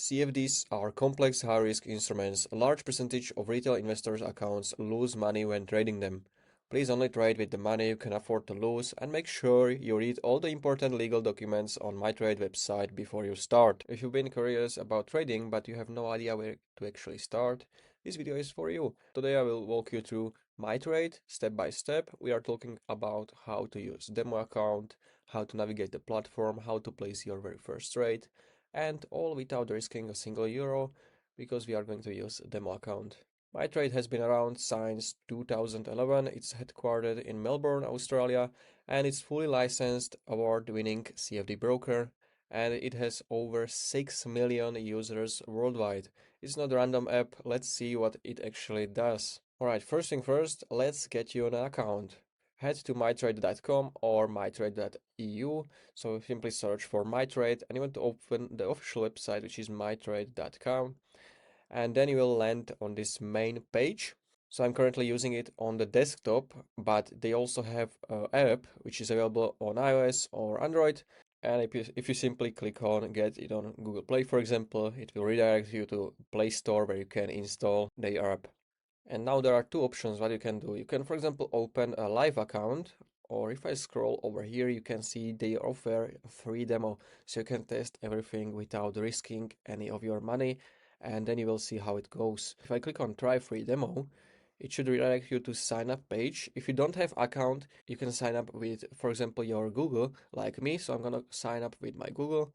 CFDs are complex high-risk instruments. A large percentage of retail investors' accounts lose money when trading them. Please only trade with the money you can afford to lose and make sure you read all the important legal documents on MiTrade website before you start. If you've been curious about trading but you have no idea where to actually start, this video is for you. Today I will walk you through MiTrade step by step. We are talking about how to use demo account, how to navigate the platform, how to place your very first trade, and all without risking a single euro because we are going to use a demo account. MiTrade has been around since 2011. It's headquartered in Melbourne, Australia, and it's fully licensed, award-winning CFD broker, and it has over 6 million users worldwide. It's not a random app. Let's see what it actually does. Alright, first thing first, let's get you an account. Head to mitrade.com or mitrade.eu. So simply search for MiTrade and you want to open the official website, which is mitrade.com. And then you will land on this main page. So I'm currently using it on the desktop, but they also have an app which is available on iOS or Android. And if you simply click on get it on Google Play, for example, it will redirect you to Play Store where you can install their app. And now there are two options what you can do. You can, for example, open a live account, or if I scroll over here, you can see they offer a free demo. So you can test everything without risking any of your money, and then you will see how it goes. If I click on try free demo, it should redirect you to sign up page. If you don't have account, you can sign up with, for example, your Google, like me. So I'm gonna sign up with my Google.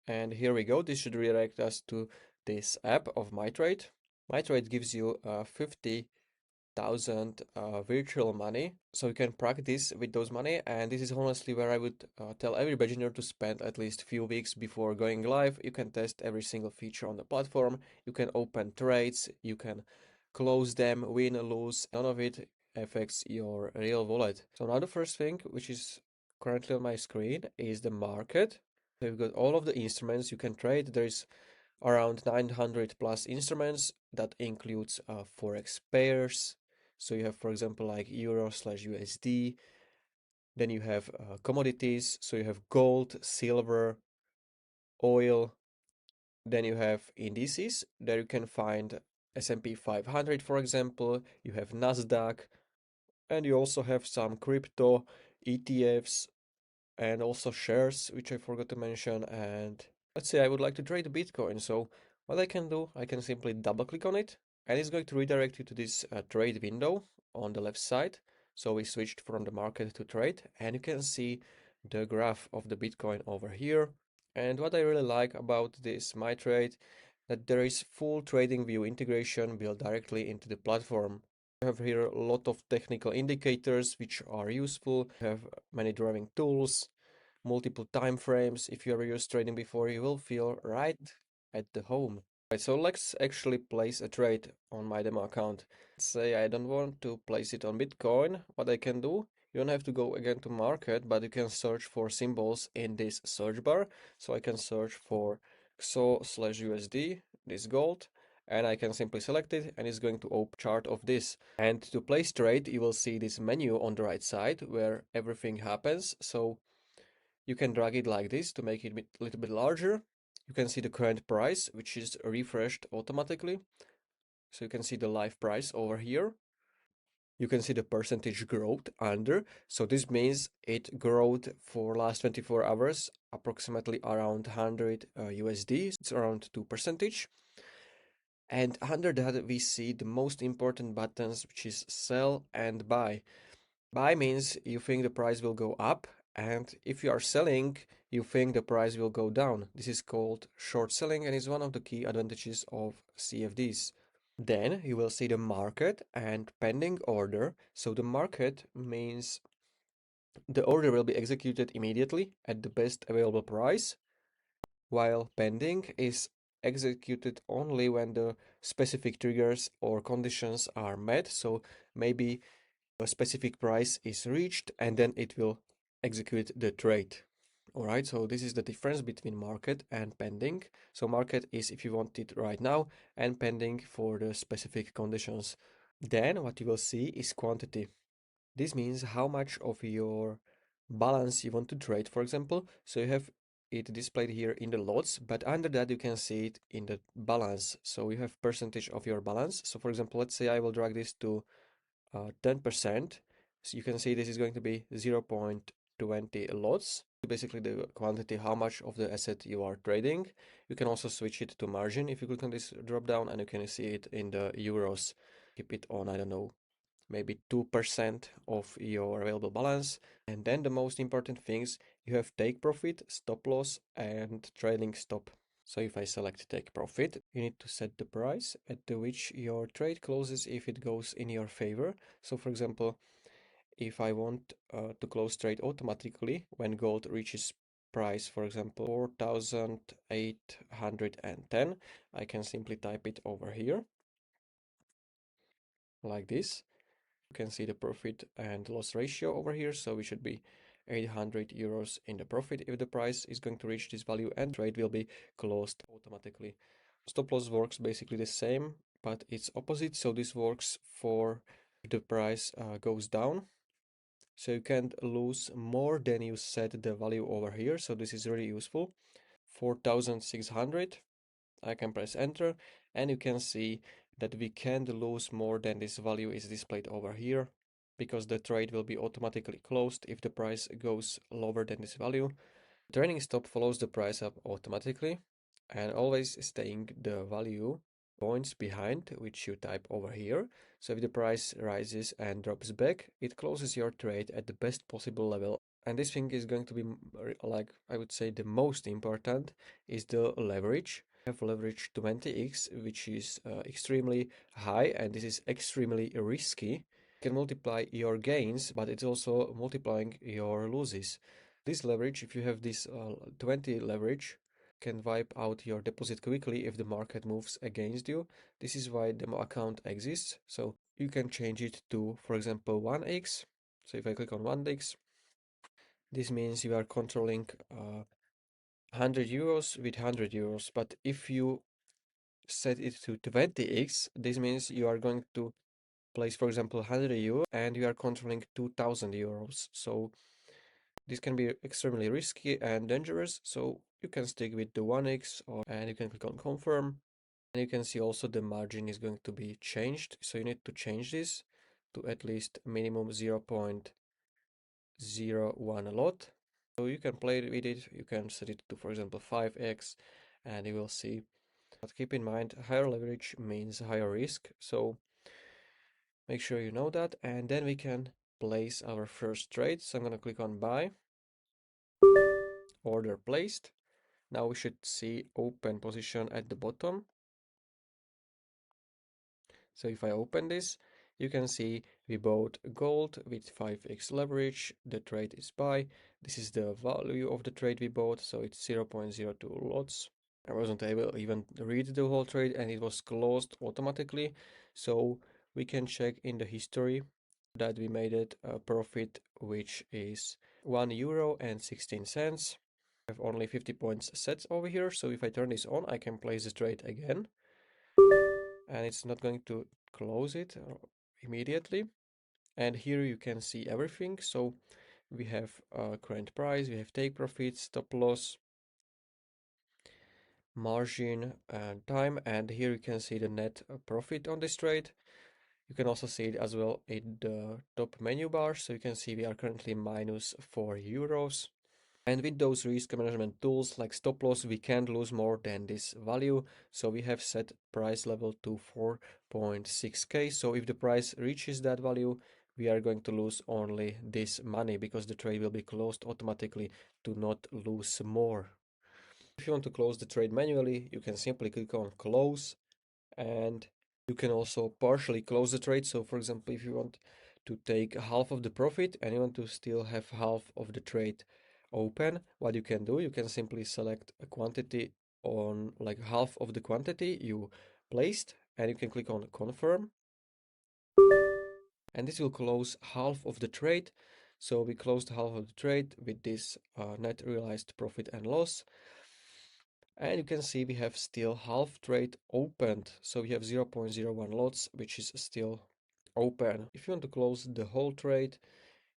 And here we go. This should redirect us to this app of MiTrade. MiTrade gives you 50,000 virtual money, so you can practice with those money. And this is honestly where I would tell every beginner to spend at least a few weeks before going live. You can test every single feature on the platform. You can open trades. You can close them, win or lose. None of it affects your real wallet. So now the first thing, which is currently on my screen, is the market. So you've got all of the instruments you can trade. There is around 900 plus instruments. That includes forex pairs. So you have, for example, like euro/USD. Then you have commodities. So you have gold, silver, oil. Then you have indices. There you can find S&P 500, for example. You have Nasdaq, and you also have some crypto ETFs and also shares, which I forgot to mention. And let's say I would like to trade Bitcoin. So what I can do, I can simply double click on it and it's going to redirect you to this trade window on the left side. So we switched from the market to trade and you can see the graph of the Bitcoin over here. And what I really like about this MiTrade, that there is full TradingView integration built directly into the platform. You have here a lot of technical indicators which are useful. You have many driving tools, multiple time frames. If you ever used trading before, you will feel right at the home. Right, so let's actually place a trade on my demo account. Let's say I don't want to place it on Bitcoin. What I can do, you don't have to go again to market, but you can search for symbols in this search bar. So I can search for XO/USD, this gold, and I can simply select it and it's going to open chart of this. And to place trade, you will see this menu on the right side where everything happens. So you can drag it like this to make it a little bit larger. You can see the current price, which is refreshed automatically. So you can see the live price over here. You can see the percentage growth under. So this means it growth for last 24 hours, approximately around 100 USD. It's around 2%. And under that, we see the most important buttons, which is sell and buy. Buy means you think the price will go up, and if you are selling, you think the price will go down. This is called short selling and is one of the key advantages of CFDs. Then you will see the market and pending order. So the market means the order will be executed immediately at the best available price, while pending is executed only when the specific triggers or conditions are met. So maybe a specific price is reached and then it will execute the trade. All right, so this is the difference between market and pending. So market is if you want it right now and pending for the specific conditions. Then what you will see is quantity. This means how much of your balance you want to trade, for example. So you have it displayed here in the lots, but under that you can see it in the balance. So you have percentage of your balance. So for example, let's say I will drag this to 10%. So you can see this is going to be 0.20 lots. Basically the quantity, how much of the asset you are trading. You can also switch it to margin if you click on this drop down, and you can see it in the euros. Keep it on, I don't know, maybe 2% of your available balance. And then the most important things, you have take profit, stop loss, and trailing stop. So if I select take profit, you need to set the price at which your trade closes if it goes in your favor. So for example, if I want to close trade automatically when gold reaches price, for example, 4,810, I can simply type it over here like this. You can see the profit and loss ratio over here, so we should be 800 euros in the profit if the price is going to reach this value, and trade will be closed automatically. Stop loss works basically the same, but it's opposite. So this works for if the price goes down, so you can't lose more than you set the value over here. So this is really useful. 4,600, I can press enter, and you can see that we can't lose more than this value is displayed over here, because the trade will be automatically closed if the price goes lower than this value. Trailing stop follows the price up automatically and always staying the value points behind, which you type over here. So if the price rises and drops back, it closes your trade at the best possible level. And this thing is going to be, like I would say, the most important is the leverage. We have leverage 20x, which is extremely high, and this is extremely risky. You can multiply your gains, but it's also multiplying your losses. This leverage, if you have this 20 leverage, can wipe out your deposit quickly if the market moves against you. This is why demo account exists. So you can change it to, for example, 1x. So if I click on 1x, this means you are controlling 100 euros with 100 euros. But if you set it to 20x, this means you are going to place, for example, 100 euros and you are controlling 2000 euros. So this can be extremely risky and dangerous, so you can stick with the 1x, and you can click on confirm. And you can see also the margin is going to be changed, so you need to change this to at least minimum 0.01 a lot. So you can play with it, you can set it to, for example, 5x, and you will see. But keep in mind, higher leverage means higher risk, so make sure you know that. And then we can place our first trade. So I'm going to click on buy, order placed. Now we should see open position at the bottom. So if I open this, you can see we bought gold with 5x leverage. The trade is buy. This is the value of the trade we bought, so it's 0.02 lots. I wasn't able to even read the whole trade, and it was closed automatically. So we can check in the history that we made it a profit, which is €1.16. I have only 50 points set over here, so if I turn this on, I can place the trade again, and it's not going to close it immediately. And here you can see everything. So we have current price, we have take profit, stop loss, margin, and time, and here you can see the net profit on this trade. You can also see it as well in the top menu bar, so you can see we are currently minus 4 euros. And with those risk management tools like stop loss, we can't lose more than this value. So we have set price level to 4.6k. So if the price reaches that value, we are going to lose only this money, because the trade will be closed automatically to not lose more. If you want to close the trade manually, you can simply click on close, and you can also partially close the trade. So for example, if you want to take half of the profit and you want to still have half of the trade open, what you can do, you can simply select a quantity on like half of the quantity you placed, and you can click on confirm, and this will close half of the trade. So we closed half of the trade with this net realized profit and loss. And you can see we have still half trade opened. So we have 0.01 lots, which is still open. If you want to close the whole trade,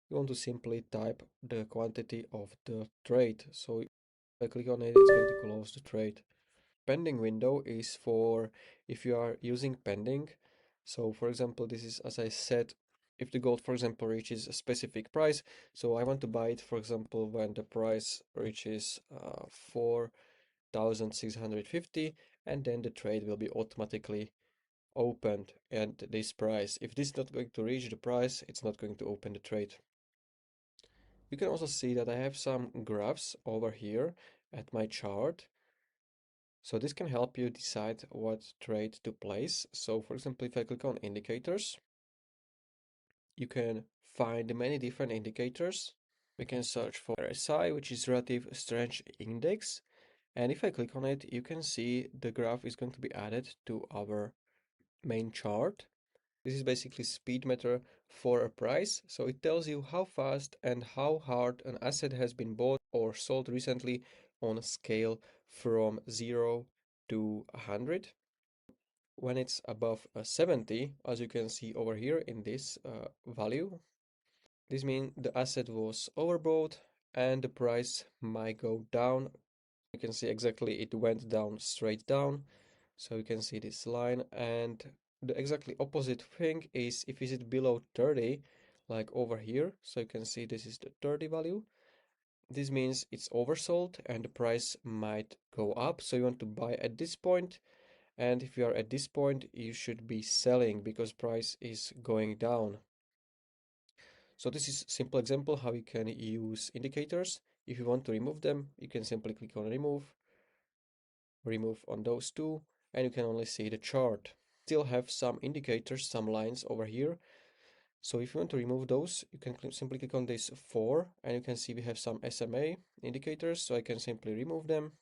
you want to simply type the quantity of the trade. So I click on it, it's going to close the trade. Pending window is for if you are using pending. So for example, this is, as I said, if the gold, for example, reaches a specific price. So I want to buy it, for example, when the price reaches 4,650, and then the trade will be automatically opened at this price. If this is not going to reach the price, it's not going to open the trade. You can also see that I have some graphs over here at my chart. So this can help you decide what trade to place. So for example, if I click on indicators, you can find many different indicators. We can search for RSI, which is relative strength index. And if I click on it, you can see the graph is going to be added to our main chart. This is basically speed meter for a price. So it tells you how fast and how hard an asset has been bought or sold recently on a scale from 0 to 100. When it's above 70, as you can see over here in this value, this means the asset was overbought and the price might go down. You can see exactly it went down straight down. So you can see this line, and the exactly opposite thing is if it is below 30, like over here. So you can see this is the 30 value. This means it's oversold and the price might go up. So you want to buy at this point. And if you are at this point, you should be selling because price is going down. So this is a simple example how you can use indicators. If you want to remove them, you can simply click on remove on those two, and you can only see the chart. Still have some indicators, some lines over here. So if you want to remove those, you can simply click on this 4, and you can see we have some SMA indicators. So I can simply remove them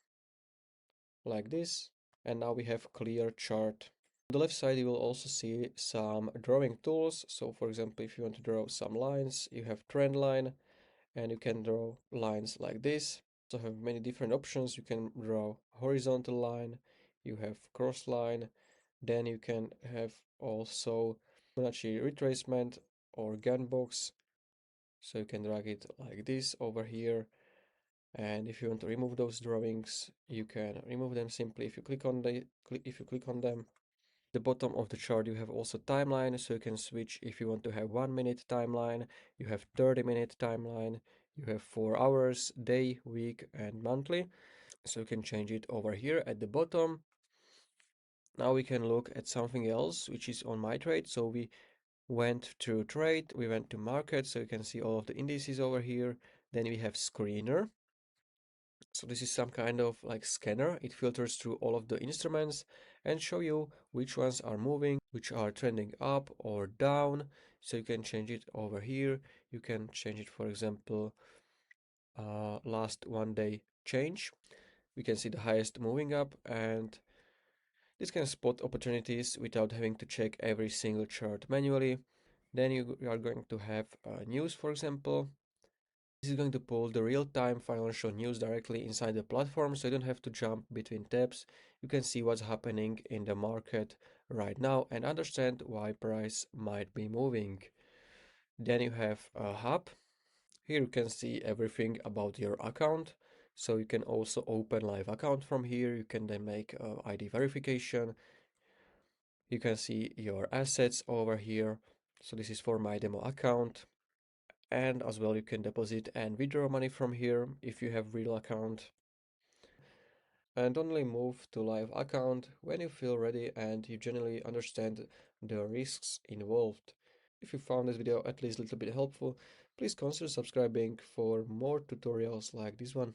like this, and now we have clear chart. On the left side, you will also see some drawing tools. So for example, if you want to draw some lines, you have trend line, and you can draw lines like this. So have many different options. You can draw horizontal line, you have cross line, then you can have also Fibonacci retracement or gun box. So you can drag it like this over here. And if you want to remove those drawings, you can remove them simply if you click on them. The bottom of the chart you have also timeline, so you can switch if you want to have 1 minute timeline, you have 30-minute timeline, you have 4 hours, day, week, and monthly. So you can change it over here at the bottom. Now we can look at something else which is on MiTrade. So we went to trade, we went to market, so you can see all of the indices over here. Then we have screener. So this is some kind of like scanner. It filters through all of the instruments and show you which ones are moving, which are trending up or down. So you can change it over here. You can change it, for example, last 1 day change. We can see the highest moving up, and this can spot opportunities without having to check every single chart manually. Then you are going to have news, for example. This is going to pull the real-time financial news directly inside the platform, so you don't have to jump between tabs. You can see what's happening in the market right now and understand why price might be moving. Then you have a hub. Here you can see everything about your account. So you can also open live account from here. You can then make ID verification. You can see your assets over here. So this is for my demo account. And as well, you can deposit and withdraw money from here if you have real account. And only move to live account when you feel ready and you generally understand the risks involved. If you found this video at least a little bit helpful, please consider subscribing for more tutorials like this one.